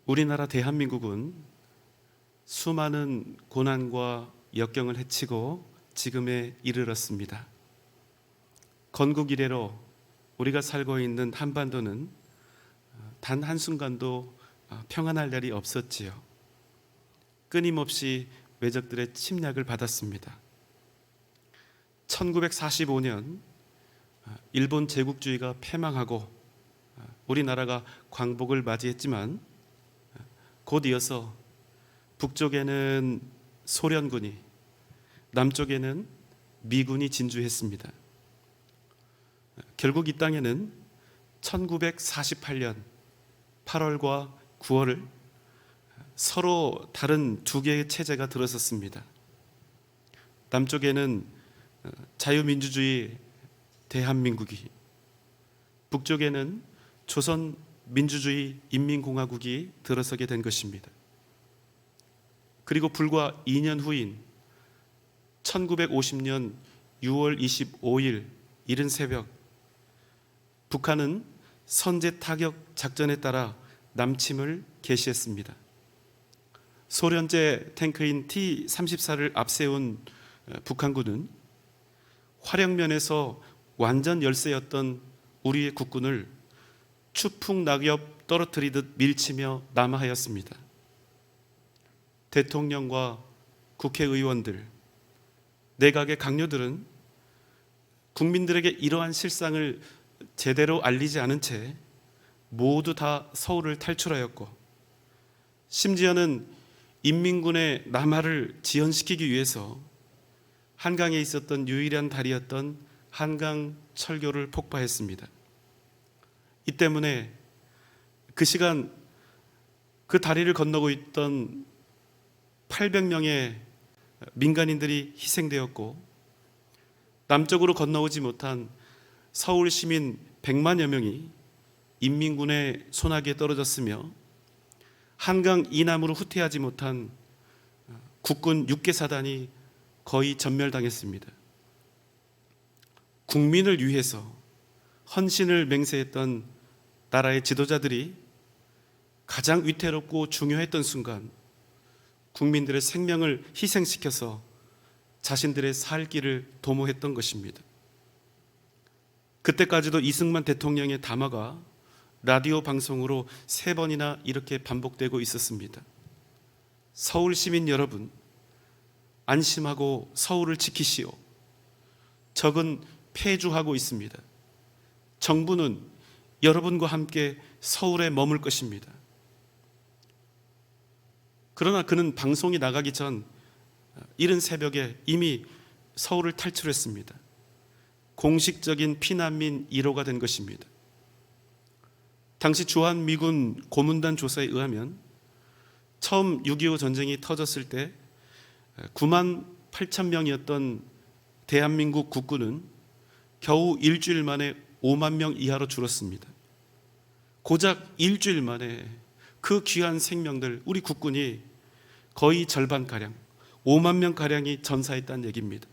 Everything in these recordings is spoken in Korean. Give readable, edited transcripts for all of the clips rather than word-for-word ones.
우리나라 대한민국은 수많은 고난과 역경을 헤치고 지금에 이르렀습니다. 건국 이래로 우리가 살고 있는 한반도는 단 한순간도 평안할 날이 없었지요. 끊임없이 외적들의 침략을 받았습니다. 1945년 일본 제국주의가 패망하고 우리나라가 광복을 맞이했지만 곧 이어서 북쪽에는 소련군이, 남쪽에는 미군이 진주했습니다. 결국 이 땅에는 1948년 8월과 9월을 서로 다른 두 개의 체제가 들어섰습니다. 남쪽에는 자유민주주의 대한민국이, 북쪽에는 조선민주주의 인민공화국이 들어서게 된 것입니다. 그리고 불과 2년 후인 1950년 6월 25일 이른 새벽, 북한은 선제 타격 작전에 따라 남침을 개시했습니다. 소련제 탱크인 T-34를 앞세운 북한군은 화력면에서 완전 열세였던 우리의 국군을 추풍낙엽 떨어뜨리듯 밀치며 남하하였습니다. 대통령과 국회의원들, 내각의 강요들은 국민들에게 이러한 실상을 제대로 알리지 않은 채 모두 다 서울을 탈출하였고, 심지어는 인민군의 남하를 지연시키기 위해서 한강에 있었던 유일한 다리였던 한강 철교를 폭파했습니다. 이 때문에 그 시간 그 다리를 건너고 있던 800명의 민간인들이 희생되었고, 남쪽으로 건너오지 못한 서울 시민 100만여 명이 인민군의 손아귀에 떨어졌으며, 한강 이남으로 후퇴하지 못한 국군 6개 사단이 거의 전멸당했습니다. 국민을 위해서 헌신을 맹세했던 나라의 지도자들이 가장 위태롭고 중요했던 순간 국민들의 생명을 희생시켜서 자신들의 살 길을 도모했던 것입니다. 그때까지도 이승만 대통령의 담화가 라디오 방송으로 3번이나 이렇게 반복되고 있었습니다. 서울 시민 여러분, 안심하고 서울을 지키시오. 적은 패주하고 있습니다. 정부는 여러분과 함께 서울에 머물 것입니다. 그러나 그는 방송이 나가기 전 이른 새벽에 이미 서울을 탈출했습니다. 공식적인 피난민 1호가 된 것입니다. 당시 주한미군 고문단 조사에 의하면 처음 6.25 전쟁이 터졌을 때 9만 8천 명이었던 대한민국 국군은 겨우 일주일 만에 5만 명 이하로 줄었습니다. 고작 일주일 만에 그 귀한 생명들, 우리 국군이 거의 절반가량, 5만 명가량이 전사했다는 얘기입니다.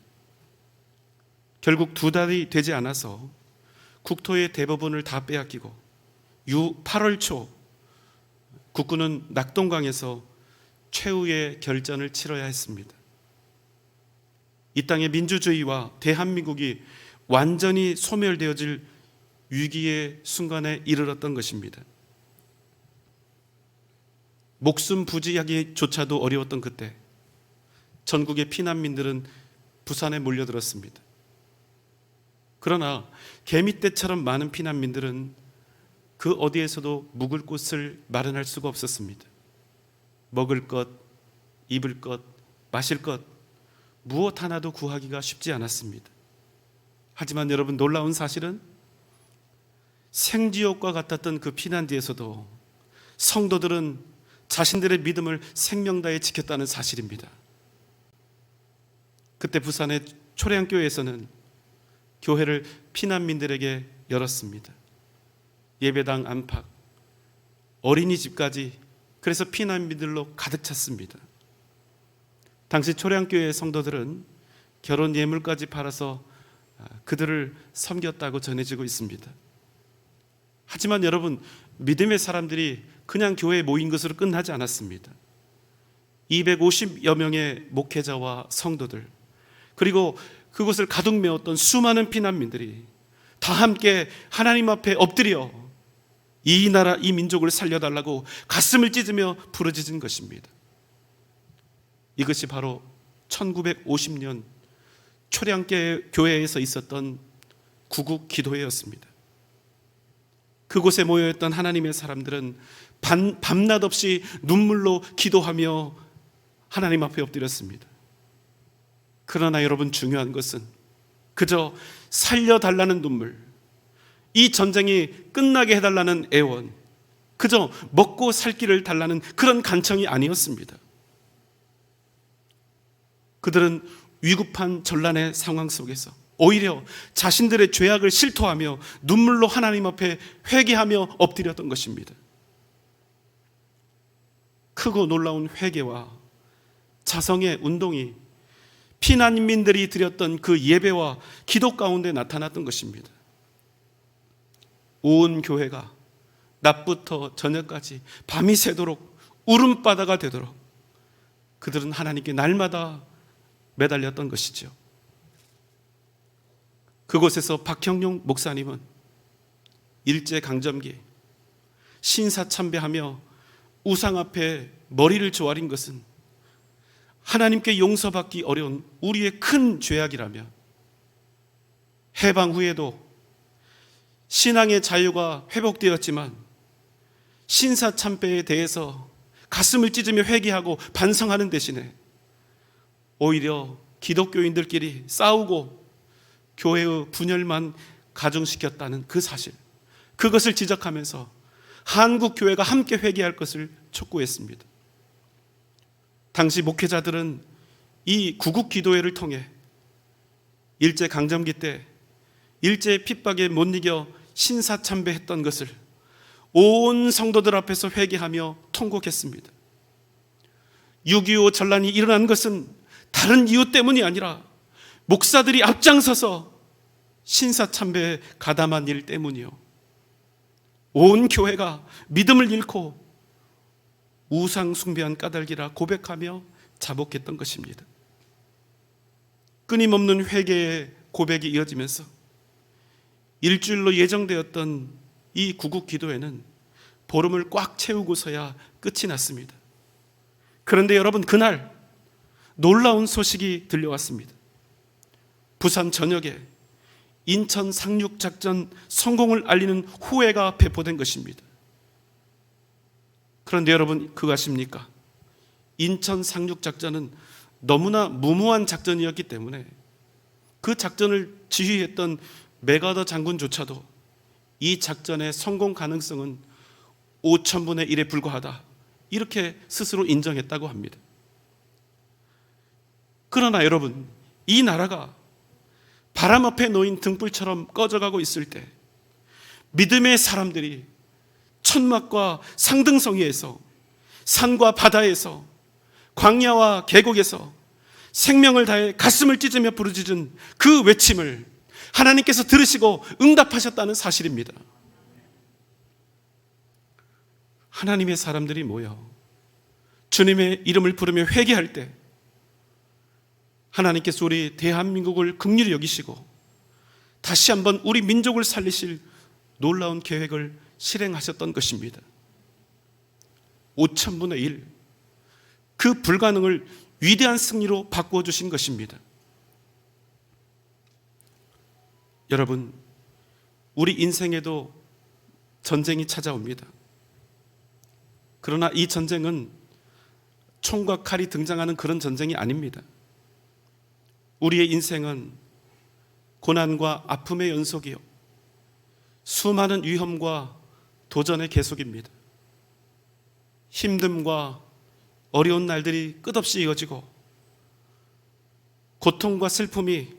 결국 2달이 되지 않아서 국토의 대부분을 다 빼앗기고 8월 초 국군은 낙동강에서 최후의 결전을 치러야 했습니다. 이 땅의 민주주의와 대한민국이 완전히 소멸되어질 위기의 순간에 이르렀던 것입니다. 목숨 부지하기조차도 어려웠던 그때 전국의 피난민들은 부산에 몰려들었습니다. 그러나 개미떼처럼 많은 피난민들은 그 어디에서도 묵을 곳을 마련할 수가 없었습니다. 먹을 것, 입을 것, 마실 것 무엇 하나도 구하기가 쉽지 않았습니다. 하지만 여러분, 놀라운 사실은 생지옥과 같았던 그 피난 뒤에서도 성도들은 자신들의 믿음을 생명 다해 지켰다는 사실입니다. 그때 부산의 초량교회에서는 교회를 피난민들에게 열었습니다. 예배당 안팎, 어린이집까지, 그래서 피난민들로 가득 찼습니다. 당시 초량교회 성도들은 결혼 예물까지 팔아서 그들을 섬겼다고 전해지고 있습니다. 하지만 여러분, 믿음의 사람들이 그냥 교회에 모인 것으로 끝나지 않았습니다. 250여 명의 목회자와 성도들, 그리고 그곳을 가득 메웠던 수많은 피난민들이 다 함께 하나님 앞에 엎드려 이 나라, 이 민족을 살려달라고 가슴을 찢으며 부르짖은 것입니다. 이것이 바로 1950년 초량계 교회에서 있었던 구국 기도회였습니다. 그곳에 모여있던 하나님의 사람들은 밤낮 없이 눈물로 기도하며 하나님 앞에 엎드렸습니다. 그러나 여러분, 중요한 것은 그저 살려달라는 눈물, 이 전쟁이 끝나게 해달라는 애원, 그저 먹고 살 길을 달라는 그런 간청이 아니었습니다. 그들은 위급한 전란의 상황 속에서 오히려 자신들의 죄악을 실토하며 눈물로 하나님 앞에 회개하며 엎드렸던 것입니다. 크고 놀라운 회개와 자성의 운동이 피난민들이 드렸던 그 예배와 기도 가운데 나타났던 것입니다. 온 교회가 낮부터 저녁까지 밤이 새도록 울음바다가 되도록 그들은 하나님께 날마다 매달렸던 것이죠. 그곳에서 박형룡 목사님은 일제강점기 신사참배하며 우상 앞에 머리를 조아린 것은 하나님께 용서받기 어려운 우리의 큰 죄악이라며, 해방 후에도 신앙의 자유가 회복되었지만 신사참배에 대해서 가슴을 찢으며 회개하고 반성하는 대신에 오히려 기독교인들끼리 싸우고 교회의 분열만 가중시켰다는 그 사실, 그것을 지적하면서 한국 교회가 함께 회개할 것을 촉구했습니다. 당시 목회자들은 이 구국 기도회를 통해 일제 강점기 때 일제 핍박에 못 이겨 신사참배했던 것을 온 성도들 앞에서 회개하며 통곡했습니다. 6.25 전란이 일어난 것은 다른 이유 때문이 아니라 목사들이 앞장서서 신사참배에 가담한 일 때문이요, 온 교회가 믿음을 잃고 우상 숭배한 까닭이라 고백하며 자복했던 것입니다. 끊임없는 회개의 고백이 이어지면서 일주일로 예정되었던 이 구국 기도회는 보름을 꽉 채우고서야 끝이 났습니다. 그런데 여러분, 그날 놀라운 소식이 들려왔습니다. 부산 전역에 인천 상륙작전 성공을 알리는 후회가 배포된 것입니다. 그런데 여러분, 그거 아십니까? 인천 상륙작전은 너무나 무모한 작전이었기 때문에 그 작전을 지휘했던 맥아더 장군조차도 이 작전의 성공 가능성은 5,000분의 1에 불과하다, 이렇게 스스로 인정했다고 합니다. 그러나 여러분, 이 나라가 바람 앞에 놓인 등불처럼 꺼져가고 있을 때 믿음의 사람들이 천막과 상등성이에서, 산과 바다에서, 광야와 계곡에서 생명을 다해 가슴을 찢으며 부르짖은 그 외침을 하나님께서 들으시고 응답하셨다는 사실입니다. 하나님의 사람들이 모여 주님의 이름을 부르며 회개할 때 하나님께서 우리 대한민국을 긍휼히 여기시고 다시 한번 우리 민족을 살리실 놀라운 계획을 실행하셨던 것입니다. 5,000분의 1, 그 불가능을 위대한 승리로 바꾸어 주신 것입니다. 여러분, 우리 인생에도 전쟁이 찾아옵니다. 그러나 이 전쟁은 총과 칼이 등장하는 그런 전쟁이 아닙니다. 우리의 인생은 고난과 아픔의 연속이요, 수많은 위험과 도전의 계속입니다. 힘듦과 어려운 날들이 끝없이 이어지고 고통과 슬픔이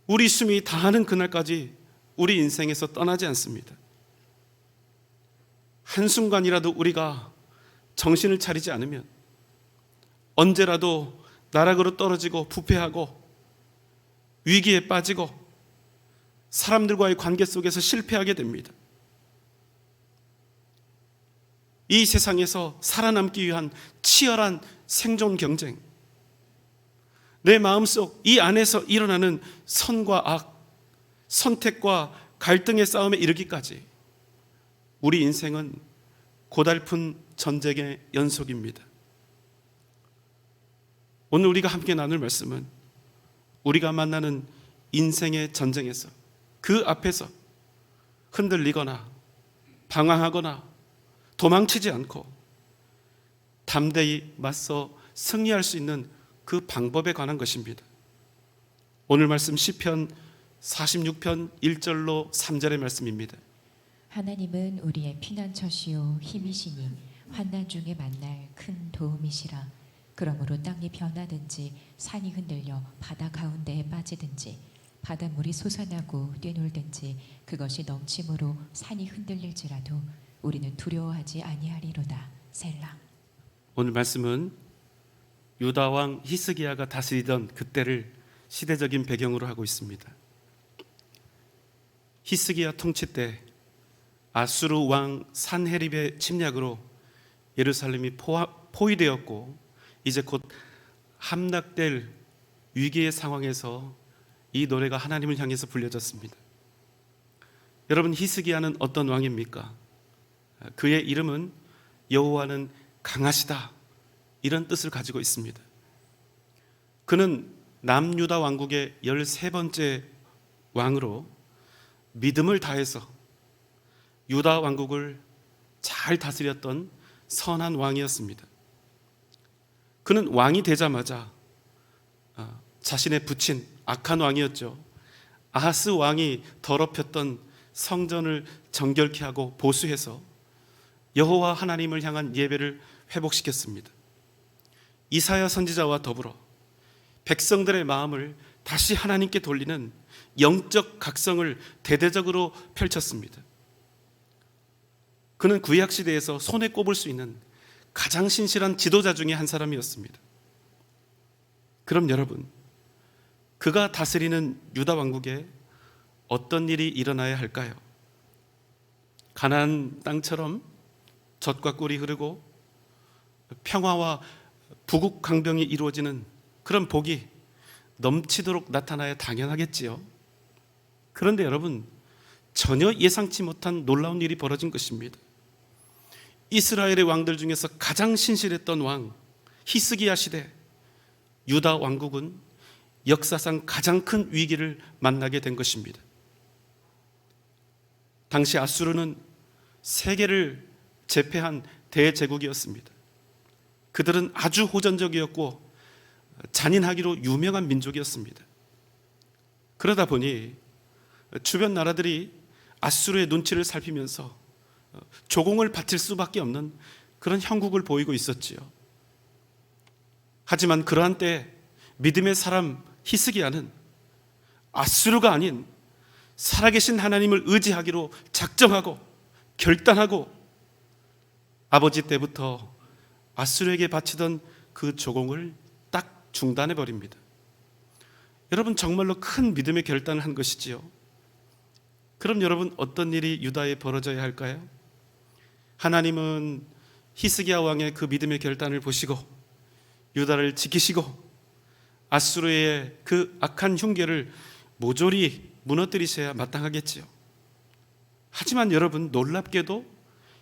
우리 숨이 다하는 그날까지 우리 인생에서 떠나지 않습니다. 한순간이라도 우리가 정신을 차리지 않으면 언제라도 나락으로 떨어지고 부패하고 위기에 빠지고 사람들과의 관계 속에서 실패하게 됩니다. 이 세상에서 살아남기 위한 치열한 생존 경쟁, 내 마음속 이 안에서 일어나는 선과 악, 선택과 갈등의 싸움에 이르기까지 우리 인생은 고달픈 전쟁의 연속입니다. 오늘 우리가 함께 나눌 말씀은 우리가 만나는 인생의 전쟁에서, 그 앞에서 흔들리거나 방황하거나 도망치지 않고 담대히 맞서 승리할 수 있는 그 방법에 관한 것입니다. 오늘 말씀 시편 46편 1절로 3절의 말씀입니다. 하나님은 우리의 피난처시요 힘이시니 환난 중에 만날 큰 도움이시라. 그러므로 땅이 변하든지 산이 흔들려 바다 가운데에 빠지든지 바닷물이 솟아나고 뛰놀든지 그것이 넘침으로 산이 흔들릴지라도 우리는 두려워하지 아니하리로다. 셀라. 오늘 말씀은 유다 왕 히스기야가 다스리던 그때를 시대적인 배경으로 하고 있습니다. 히스기야 통치 때 아수르 왕 산헤립의 침략으로 예루살렘이 포위되었고 이제 곧 함락될 위기의 상황에서 이 노래가 하나님을 향해서 불려졌습니다. 여러분, 히스기야는 어떤 왕입니까? 그의 이름은 여호와는 강하시다, 이런 뜻을 가지고 있습니다. 그는 남유다 왕국의 13번째 왕으로 믿음을 다해서 유다 왕국을 잘 다스렸던 선한 왕이었습니다. 그는 왕이 되자마자 자신의 부친 악한 왕이었죠. 아하스 왕이 더럽혔던 성전을 정결케 하고 보수해서 여호와 하나님을 향한 예배를 회복시켰습니다. 이사야 선지자와 더불어 백성들의 마음을 다시 하나님께 돌리는 영적 각성을 대대적으로 펼쳤습니다. 그는 구약 시대에서 손에 꼽을 수 있는 가장 신실한 지도자 중에 한 사람이었습니다. 그럼 여러분, 그가 다스리는 유다 왕국에 어떤 일이 일어나야 할까요? 가나안 땅처럼 젖과 꿀이 흐르고 평화와 부국 강병이 이루어지는 그런 복이 넘치도록 나타나야 당연하겠지요. 그런데 여러분, 전혀 예상치 못한 놀라운 일이 벌어진 것입니다. 이스라엘의 왕들 중에서 가장 신실했던 왕 히스기야 시대, 유다 왕국은 역사상 가장 큰 위기를 만나게 된 것입니다. 당시 아수르는 세계를 제패한 대제국이었습니다. 그들은 아주 호전적이었고 잔인하기로 유명한 민족이었습니다. 그러다 보니 주변 나라들이 아수르의 눈치를 살피면서 조공을 바칠 수밖에 없는 그런 형국을 보이고 있었지요. 하지만 그러한 때 믿음의 사람 히스기야는 아수르가 아닌 살아계신 하나님을 의지하기로 작정하고 결단하고 아버지 때부터 아수르에게 바치던 그 조공을 딱 중단해 버립니다. 여러분, 정말로 큰 믿음의 결단을 한 것이지요. 그럼 여러분, 어떤 일이 유다에 벌어져야 할까요? 하나님은 히스기야 왕의 그 믿음의 결단을 보시고 유다를 지키시고 아수르의 그 악한 흉계를 모조리 무너뜨리셔야 마땅하겠지요. 하지만 여러분, 놀랍게도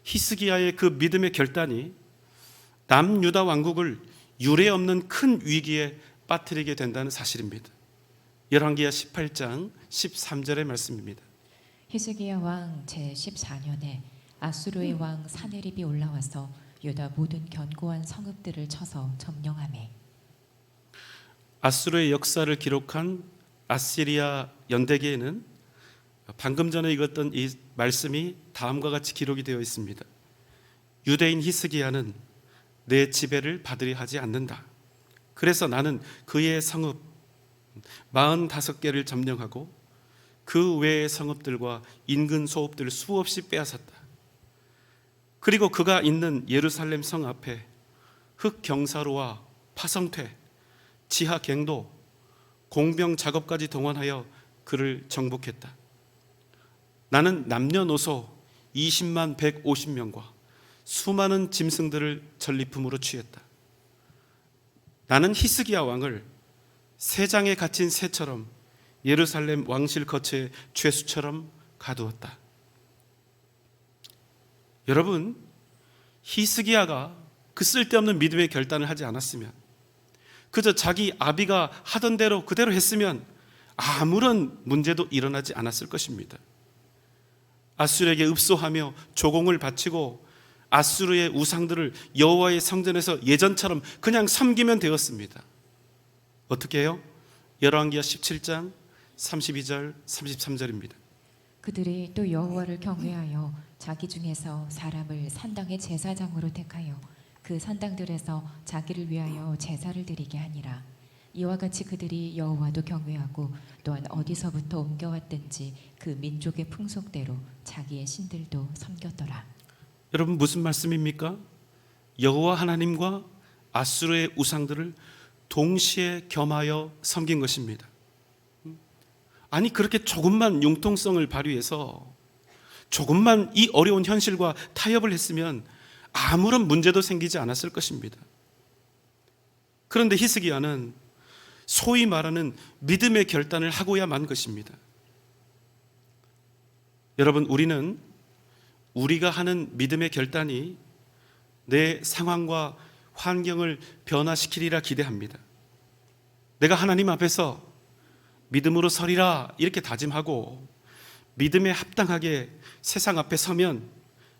히스기야의 그 믿음의 결단이 남유다 왕국을 유례없는 큰 위기에 빠뜨리게 된다는 사실입니다. 열왕기하 18장 13절의 말씀입니다. 히스기야 왕 제14년에 아수르의 왕 사네립이 올라와서 유다 모든 견고한 성읍들을 쳐서 점령하매. 아수르의 역사를 기록한 아시리아 연대기에는 방금 전에 읽었던 이 말씀이 다음과 같이 기록이 되어 있습니다. 유대인 히스기야는 내 지배를 받으려 하지 않는다. 그래서 나는 그의 성읍 45개를 점령하고 그 외의 성읍들과 인근 소읍들을 수없이 빼앗았다. 그리고 그가 있는 예루살렘 성 앞에 흙 경사로와 파성퇴, 지하 갱도, 공병 작업까지 동원하여 그를 정복했다. 나는 남녀노소 20만 150명과 수많은 짐승들을 전리품으로 취했다. 나는 히스기야 왕을 새장에 갇힌 새처럼 예루살렘 왕실 거처에 죄수처럼 가두었다. 여러분, 히스기야가 그 쓸데없는 믿음의 결단을 하지 않았으면, 그저 자기 아비가 하던 대로 그대로 했으면 아무런 문제도 일어나지 않았을 것입니다. 아수르에게 읍소하며 조공을 바치고 아수르의 우상들을 여호와의 성전에서 예전처럼 그냥 섬기면 되었습니다. 어떻게 해요? 열왕기하 17장 32절 33절입니다. 그들이 또 여호와를 경외하여 자기 중에서 사람을 산당의 제사장으로 택하여 그 산당들에서 자기를 위하여 제사를 드리게 하니라. 이와 같이 그들이 여호와도 경외하고 또한 어디서부터 옮겨왔든지 그 민족의 풍속대로 자기의 신들도 섬겼더라. 여러분, 무슨 말씀입니까? 여호와 하나님과 아수르의 우상들을 동시에 겸하여 섬긴 것입니다. 아니, 그렇게 조금만 융통성을 발휘해서 조금만 이 어려운 현실과 타협을 했으면 아무런 문제도 생기지 않았을 것입니다. 그런데 히스기야는 소위 말하는 믿음의 결단을 하고야 만 것입니다. 여러분, 우리는 우리가 하는 믿음의 결단이 내 상황과 환경을 변화시키리라 기대합니다. 내가 하나님 앞에서 믿음으로 서리라 이렇게 다짐하고 믿음에 합당하게 세상 앞에 서면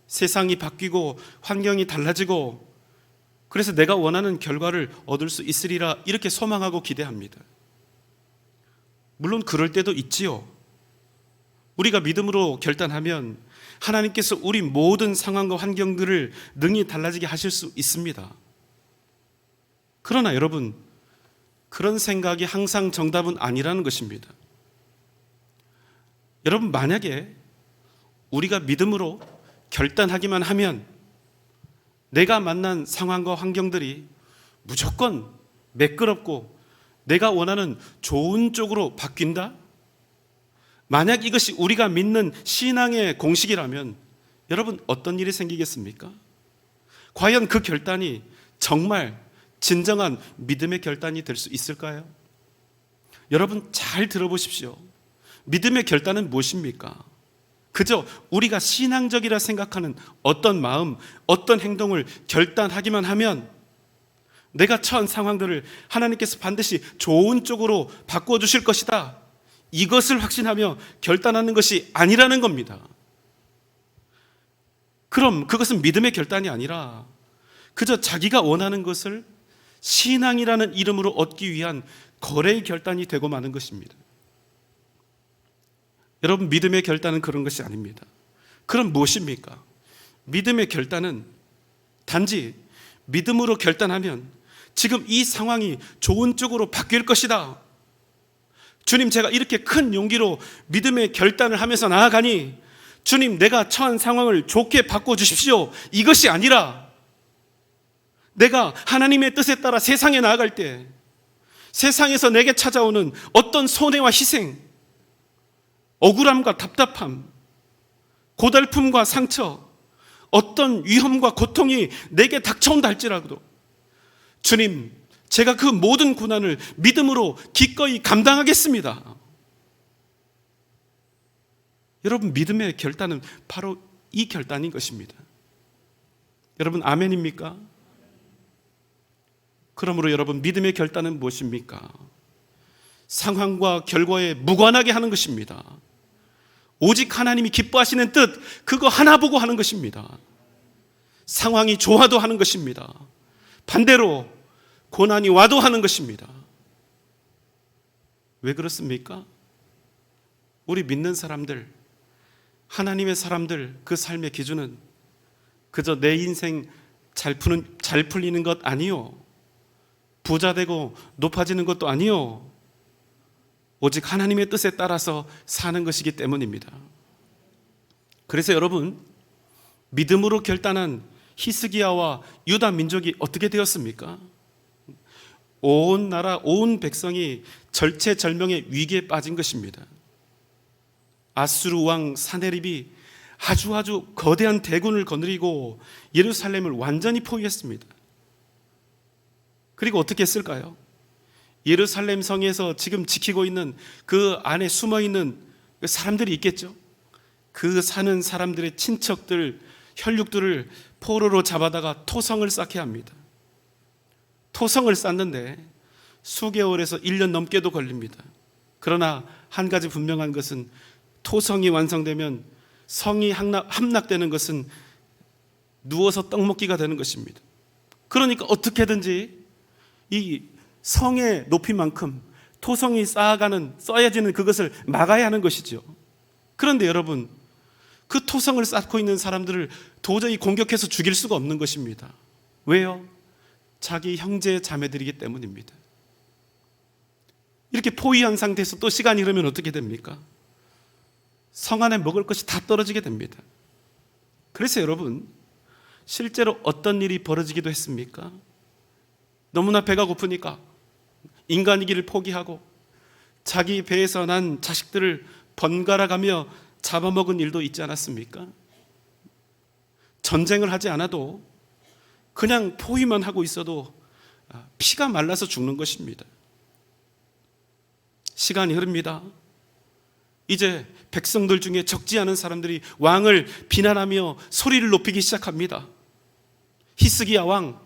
세상이 바뀌고 환경이 달라지고 그래서 내가 원하는 결과를 얻을 수 있으리라 이렇게 소망하고 기대합니다. 물론 그럴 때도 있지요. 우리가 믿음으로 결단하면 하나님께서 우리 모든 상황과 환경들을 능히 달라지게 하실 수 있습니다. 그러나 여러분, 그런 생각이 항상 정답은 아니라는 것입니다. 여러분, 만약에 우리가 믿음으로 결단하기만 하면 내가 만난 상황과 환경들이 무조건 매끄럽고 내가 원하는 좋은 쪽으로 바뀐다? 만약 이것이 우리가 믿는 신앙의 공식이라면 여러분, 어떤 일이 생기겠습니까? 과연 그 결단이 정말 진정한 믿음의 결단이 될 수 있을까요? 여러분, 잘 들어보십시오. 믿음의 결단은 무엇입니까? 그저 우리가 신앙적이라 생각하는 어떤 마음, 어떤 행동을 결단하기만 하면 내가 처한 상황들을 하나님께서 반드시 좋은 쪽으로 바꾸어 주실 것이다, 이것을 확신하며 결단하는 것이 아니라는 겁니다. 그럼 그것은 믿음의 결단이 아니라 그저 자기가 원하는 것을 신앙이라는 이름으로 얻기 위한 거래의 결단이 되고 마는 것입니다. 여러분, 믿음의 결단은 그런 것이 아닙니다. 그럼 무엇입니까? 믿음의 결단은 단지 믿음으로 결단하면 지금 이 상황이 좋은 쪽으로 바뀔 것이다, 주님, 제가 이렇게 큰 용기로 믿음의 결단을 하면서 나아가니 주님, 내가 처한 상황을 좋게 바꿔주십시오, 이것이 아니라 내가 하나님의 뜻에 따라 세상에 나아갈 때 세상에서 내게 찾아오는 어떤 손해와 희생, 억울함과 답답함, 고달픔과 상처, 어떤 위험과 고통이 내게 닥쳐온다 할지라도 주님, 제가 그 모든 고난을 믿음으로 기꺼이 감당하겠습니다. 여러분, 믿음의 결단은 바로 이 결단인 것입니다. 여러분, 아멘입니까? 그러므로 여러분, 믿음의 결단은 무엇입니까? 상황과 결과에 무관하게 하는 것입니다. 오직 하나님이 기뻐하시는 뜻, 그거 하나 보고 하는 것입니다. 상황이 좋아도 하는 것입니다. 반대로 고난이 와도 하는 것입니다. 왜 그렇습니까? 우리 믿는 사람들, 하나님의 사람들, 그 삶의 기준은 그저 내 인생 잘 풀리는 것 아니요, 부자 되고 높아지는 것도 아니요, 오직 하나님의 뜻에 따라서 사는 것이기 때문입니다. 그래서 여러분, 믿음으로 결단한 히스기야와 유다 민족이 어떻게 되었습니까? 온 나라, 온 백성이 절체절명의 위기에 빠진 것입니다. 아수르 왕 사네립이 아주 거대한 대군을 거느리고 예루살렘을 완전히 포위했습니다. 그리고 어떻게 했을까요? 예루살렘 성에서 지금 지키고 있는 그 안에 숨어 있는 사람들이 있겠죠. 그 사는 사람들의 친척들, 혈육들을 포로로 잡아다가 토성을 쌓게 합니다. 토성을 쌓는데 수개월에서 1년 넘게도 걸립니다. 그러나 한 가지 분명한 것은 토성이 완성되면 성이 함락되는 것은 누워서 떡 먹기가 되는 것입니다. 그러니까 어떻게든지 이 성의 높이만큼 토성이 쌓여지는 그것을 막아야 하는 것이죠. 그런데 여러분, 그 토성을 쌓고 있는 사람들을 도저히 공격해서 죽일 수가 없는 것입니다. 왜요? 자기 형제 자매들이기 때문입니다. 이렇게 포위한 상태에서 또 시간이 흐르면 어떻게 됩니까? 성 안에 먹을 것이 다 떨어지게 됩니다. 그래서 여러분, 실제로 어떤 일이 벌어지기도 했습니까? 너무나 배가 고프니까 인간이기를 포기하고 자기 배에서 난 자식들을 번갈아 가며 잡아먹은 일도 있지 않았습니까? 전쟁을 하지 않아도 그냥 포위만 하고 있어도 피가 말라서 죽는 것입니다. 시간이 흐릅니다. 이제 백성들 중에 적지 않은 사람들이 왕을 비난하며 소리를 높이기 시작합니다. 히스기야 왕,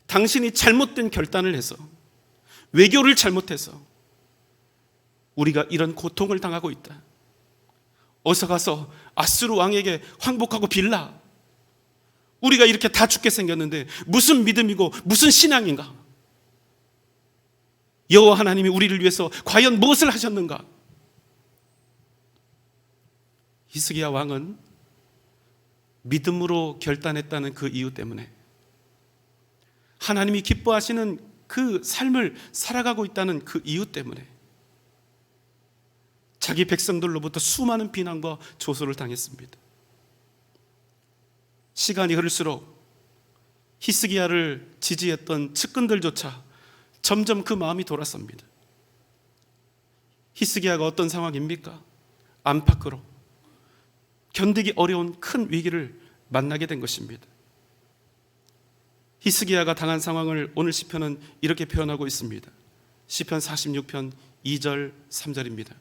당신이 잘못된 결단을 해서, 외교를 잘못해서 우리가 이런 고통을 당하고 있다. 어서 가서 아수르 왕에게 항복하고 빌라. 우리가 이렇게 다 죽게 생겼는데 무슨 믿음이고 무슨 신앙인가? 여호와 하나님이 우리를 위해서 과연 무엇을 하셨는가? 히스기야 왕은 믿음으로 결단했다는 그 이유 때문에, 하나님이 기뻐하시는 그 삶을 살아가고 있다는 그 이유 때문에 자기 백성들로부터 수많은 비난과 조소를 당했습니다. 시간이 흐를수록 히스기야를 지지했던 측근들조차 점점 그 마음이 돌아섭니다. 히스기야가 어떤 상황입니까? 안팎으로 견디기 어려운 큰 위기를 만나게 된 것입니다. 히스기야가 당한 상황을 오늘 시편은 이렇게 표현하고 있습니다. 시편 46편 2절 3절입니다.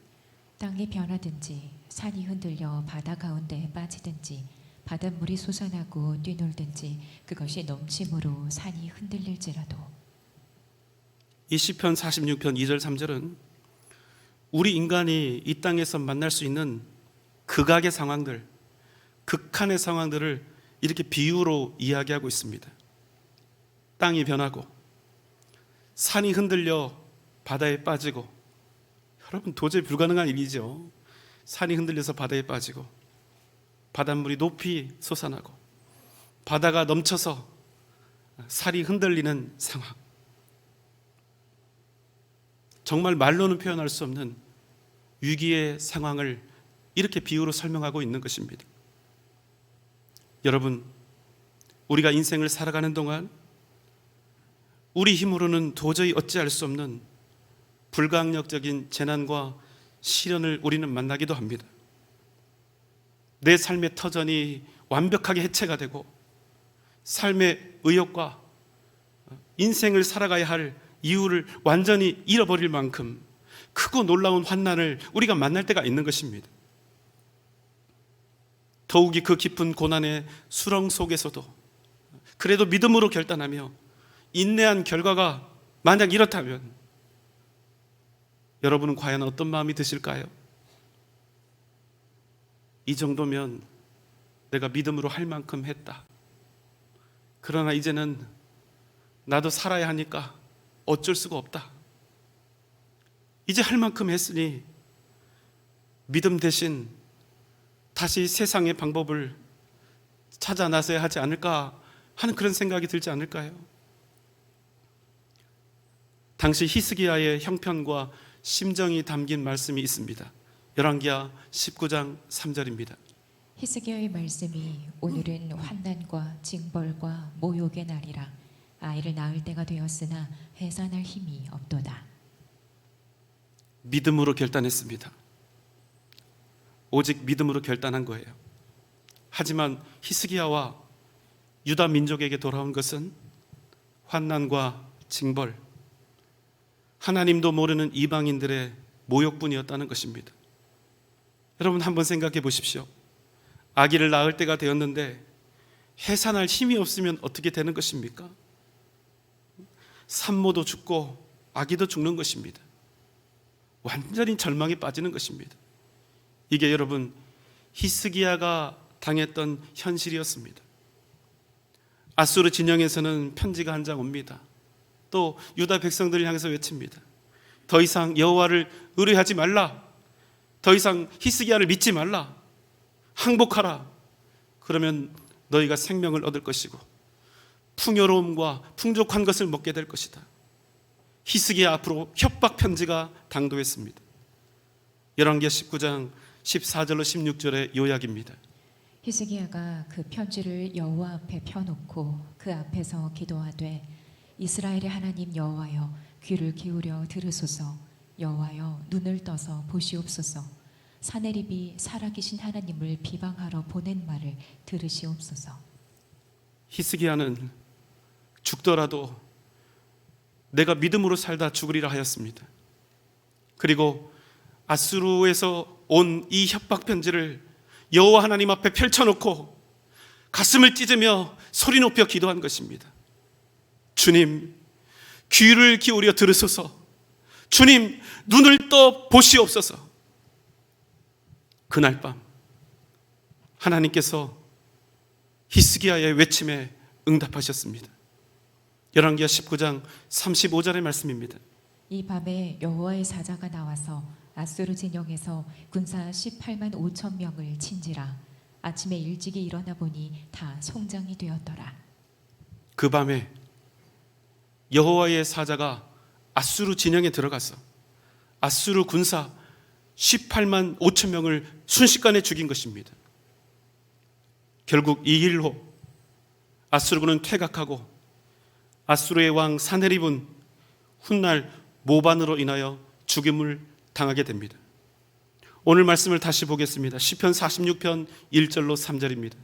땅이 변하든지 산이 흔들려 바다 가운데에 빠지든지 바닷물이 솟아나고 뛰놀든지 그것이 넘침으로 산이 흔들릴지라도. 이 시편 46편 2절 3절은 우리 인간이 이 땅에서 만날 수 있는 극악의 상황들, 극한의 상황들을 이렇게 비유로 이야기하고 있습니다. 땅이 변하고 산이 흔들려 바다에 빠지고, 여러분 도저히 불가능한 일이죠. 산이 흔들려서 바다에 빠지고 바닷물이 높이 솟아나고 바다가 넘쳐서 살이 흔들리는 상황. 정말 말로는 표현할 수 없는 위기의 상황을 이렇게 비유로 설명하고 있는 것입니다. 여러분, 우리가 인생을 살아가는 동안 우리 힘으로는 도저히 어찌할 수 없는 불가항력적인 재난과 시련을 우리는 만나기도 합니다. 내 삶의 터전이 완벽하게 해체가 되고 삶의 의욕과 인생을 살아가야 할 이유를 완전히 잃어버릴 만큼 크고 놀라운 환난을 우리가 만날 때가 있는 것입니다. 더욱이 그 깊은 고난의 수렁 속에서도 그래도 믿음으로 결단하며 인내한 결과가 만약 이렇다면 여러분은 과연 어떤 마음이 드실까요? 이 정도면 내가 믿음으로 할 만큼 했다. 그러나 이제는 나도 살아야 하니까 어쩔 수가 없다. 이제 할 만큼 했으니 믿음 대신 다시 세상의 방법을 찾아 나서야 하지 않을까 하는 그런 생각이 들지 않을까요? 당시 히스기야의 형편과 심정이 담긴 말씀이 있습니다. 열왕기하 19장 3절입니다. 히스기야의 말씀이 오늘은 환난과 징벌과 모욕의 날이라. 아이를 낳을 때가 되었으나 해산할 힘이 없도다. 믿음으로 결단했습니다. 오직 믿음으로 결단한 거예요. 하지만 히스기야와 유다 민족에게 돌아온 것은 환난과 징벌, 하나님도 모르는 이방인들의 모욕뿐이었다는 것입니다. 여러분 한번 생각해 보십시오. 아기를 낳을 때가 되었는데 해산할 힘이 없으면 어떻게 되는 것입니까? 산모도 죽고 아기도 죽는 것입니다. 완전히 절망에 빠지는 것입니다. 이게 여러분 히스기야가 당했던 현실이었습니다. 아수르 진영에서는 편지가 한 장 옵니다. 또 유다 백성들을 향해서 외칩니다. 더 이상 여호와를 의뢰하지 말라. 더 이상 히스기야를 믿지 말라. 항복하라. 그러면 너희가 생명을 얻을 것이고 풍요로움과 풍족한 것을 먹게 될 것이다. 히스기야 앞으로 협박 편지가 당도했습니다. 열왕기하 19장 14절로 16절의 요약입니다. 히스기야가 그 편지를 여호와 앞에 펴놓고 그 앞에서 기도하되 이스라엘의 하나님 여호와여 귀를 기울여 들으소서. 여호와여 눈을 떠서 보시옵소서. 사내립이 살아계신 하나님을 비방하러 보낸 말을 들으시옵소서. 히스기야는 죽더라도 내가 믿음으로 살다 죽으리라 하였습니다. 그리고 아수르에서 온 이 협박 편지를 여호와 하나님 앞에 펼쳐놓고 가슴을 찢으며 소리 높여 기도한 것입니다. 주님, 귀를 기울여 들으소서. 주님, 눈을 떠 보시옵소서. 그날 밤 하나님께서 히스기야의 외침에 응답하셨습니다. 열왕기하 19장 35절의 말씀입니다. 이 밤에 여호와의 사자가 나와서 아수르 진영에서 군사 18만 5천 명을 친지라. 아침에 일찍이 일어나 보니 다 송장이 되었더라. 그 밤에 여호와의 사자가 아수르 진영에 들어가서 아수르 군사 18만 5천 명을 순식간에 죽인 것입니다. 결국 이 일로 아수르군은 퇴각하고 아수르의 왕 사네립은 훗날 모반으로 인하여 죽임을 당하게 됩니다. 오늘 말씀을 다시 보겠습니다. 시편 46편 1절로 3절입니다.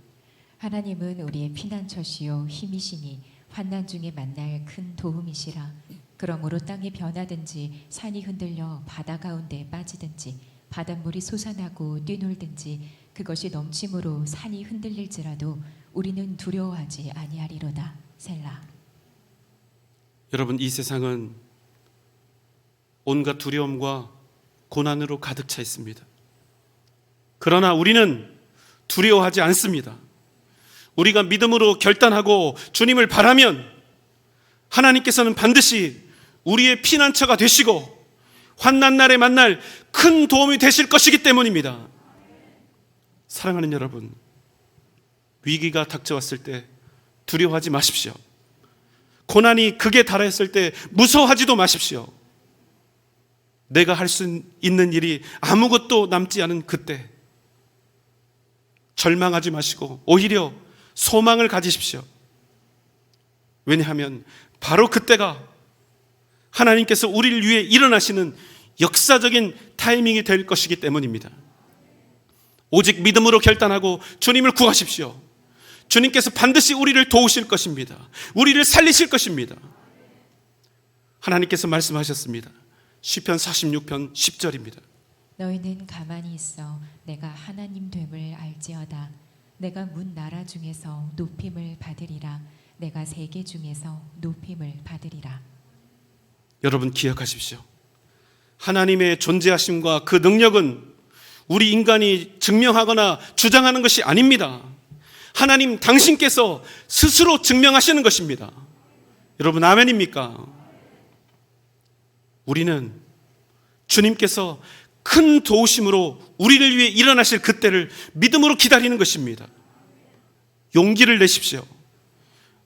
하나님은 우리의 피난처시요 힘이시니 환난 중에 만날 큰 도움이시라. 그러므로 땅이 변하든지 산이 흔들려 바다 가운데 빠지든지 바닷물이 솟아나고 뛰놀든지 그것이 넘침으로 산이 흔들릴지라도 우리는 두려워하지 아니하리로다. 셀라. 여러분, 이 세상은 온갖 두려움과 고난으로 가득 차 있습니다. 그러나 우리는 두려워하지 않습니다. 우리가 믿음으로 결단하고 주님을 바라면 하나님께서는 반드시 우리의 피난처가 되시고 환난 날에 만날 큰 도움이 되실 것이기 때문입니다. 사랑하는 여러분, 위기가 닥쳐왔을 때 두려워하지 마십시오. 고난이 극에 달했을 때 무서워하지도 마십시오. 내가 할 수 있는 일이 아무것도 남지 않은 그때 절망하지 마시고 오히려 소망을 가지십시오. 왜냐하면 바로 그때가 하나님께서 우리를 위해 일어나시는 역사적인 타이밍이 될 것이기 때문입니다. 오직 믿음으로 결단하고 주님을 구하십시오. 주님께서 반드시 우리를 도우실 것입니다. 우리를 살리실 것입니다. 하나님께서 말씀하셨습니다. 시편 46편 10절입니다. 너희는 가만히 있어 내가 하나님 됨을 알지어다. 내가 문 나라 중에서 높임을 받으리라. 내가 세계 중에서 높임을 받으리라. 여러분 기억하십시오. 하나님의 존재하심과 그 능력은 우리 인간이 증명하거나 주장하는 것이 아닙니다. 하나님 당신께서 스스로 증명하시는 것입니다. 여러분 아멘입니까? 우리는 주님께서 큰 도우심으로 우리를 위해 일어나실 그때를 믿음으로 기다리는 것입니다. 용기를 내십시오.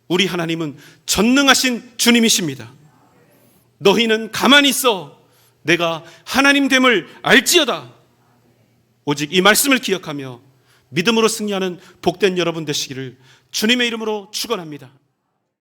우리 하나님은 전능하신 주님이십니다. 너희는 가만히 있어 내가 하나님 됨을 알지어다. 오직 이 말씀을 기억하며 믿음으로 승리하는 복된 여러분 되시기를 주님의 이름으로 축원합니다.